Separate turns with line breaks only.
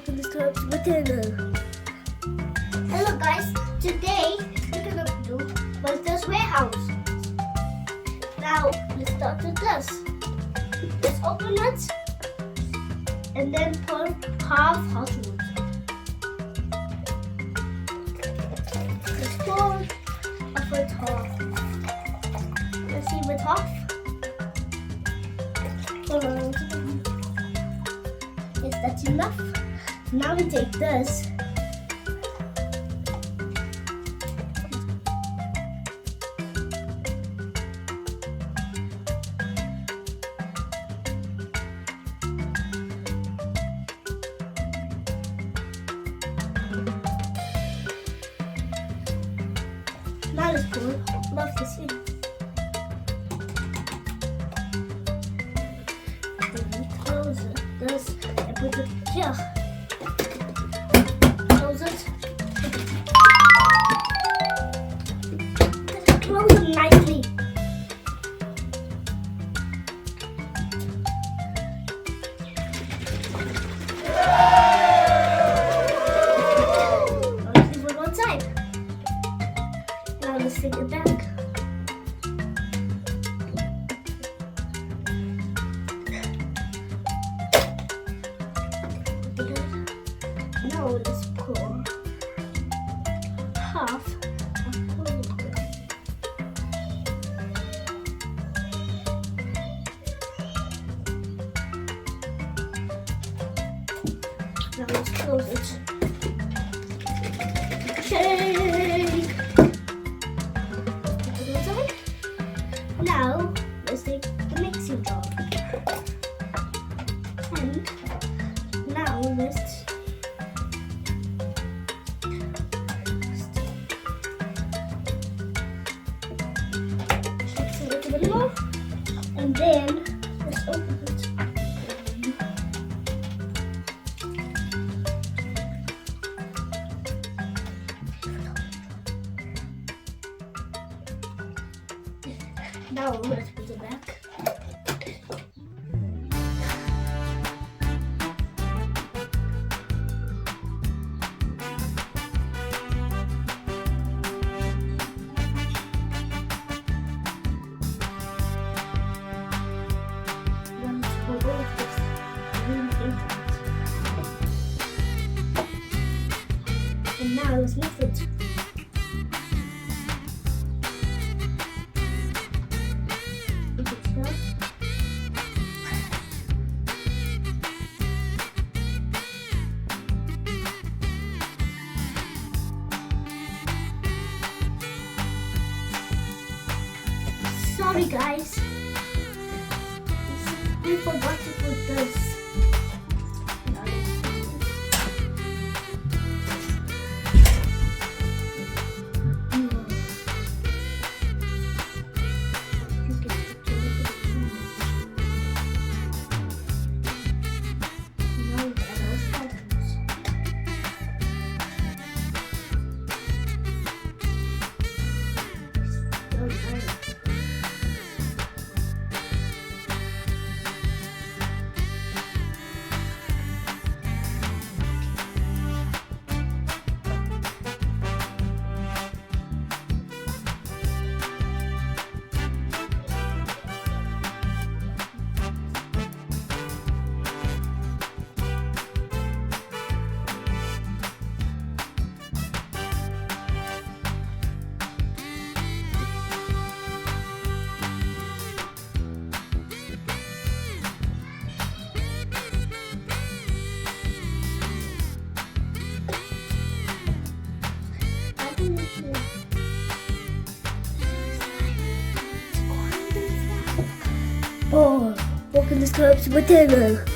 welcome to Starbucks Potato. Hello guys, today we're gonna do Monster's Warehouse. Now let's start with this. Let's open it and then put half hot wood. Let's pour a foot half. Let's see with half. Is that enough? Now we take this. Now let's pour love this in. Close this and put it here. Close it. Close it nicely. Now let's leave it one side. Now let's take it back. Now let's pour half of cold water. Now let's close it. Shake! Put it inside. Now let's take the mixing jar. And now let's and then let's open it. Now let's put it back. And now let's mix it. Mix it here. Sorry guys, we forgot to put this. Oh, welcome to Starbucks Potato.